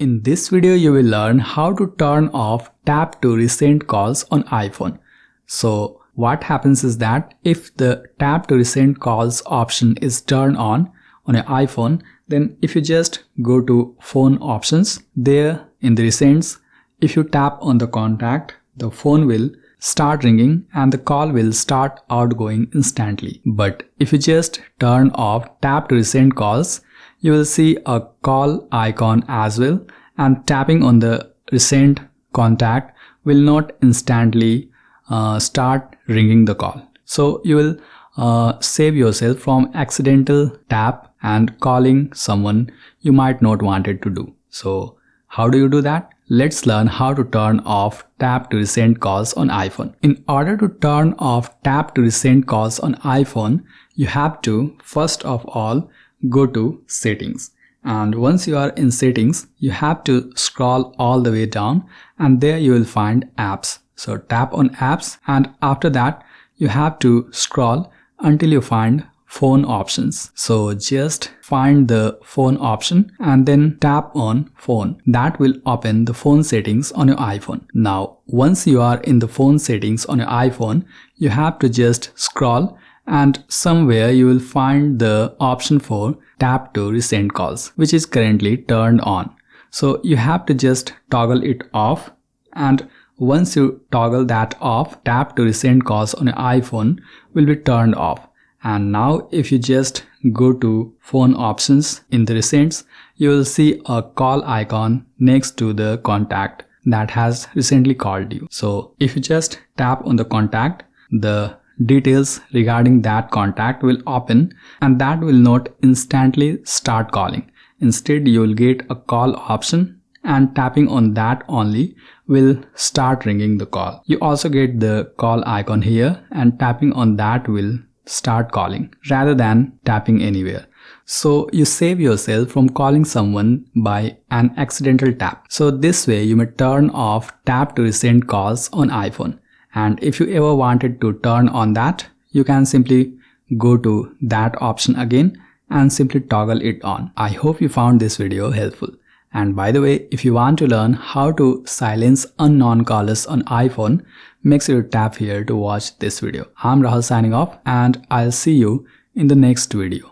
In this video, you will learn how to turn off tap to recent calls on iPhone. So what happens is that if the tap to recent calls option is turned on your iPhone, then if you just go to phone options, there in the recents, if you tap on the contact, the phone will start ringing and the call will start outgoing instantly. But if you just turn off tap to recent calls, you will see a call icon as well, and tapping on the recent contact will not instantly start ringing the call. So you will save yourself from accidental tap and calling someone you might not want it to do. So how do you do that? Let's learn how to turn off tap to recent calls on iPhone. In order to turn off tap to recent calls on iPhone, you have to first of all go to settings. And once you are in settings, you have to scroll all the way down and there you will find apps. So tap on apps and after that you have to scroll until you find phone options. So just find the phone option and then tap on phone. That will open the phone settings on your iPhone. Now, once you are in the phone settings on your iPhone, you have to just scroll and somewhere you will find the option for tap to recent calls, which is currently turned on. So you have to just toggle it off, and once you toggle that off, tap to recent calls on your iPhone will be turned off. And now if you just go to phone options in the recents, you will see a call icon next to the contact that has recently called you. So if you just tap on the contact, the details regarding that contact will open and that will not instantly start calling. Instead, you will get a call option and tapping on that only will start ringing the call. You also get the call icon here and tapping on that will start calling rather than tapping anywhere. So you save yourself from calling someone by an accidental tap. So this way you may turn off tap to recent calls on iPhone. And if you ever wanted to turn on that, you can simply go to that option again and simply toggle it on. I hope you found this video helpful. And by the way, if you want to learn how to silence unknown callers on iPhone, make sure you tap here to watch this video. I'm Rahul signing off and I'll see you in the next video.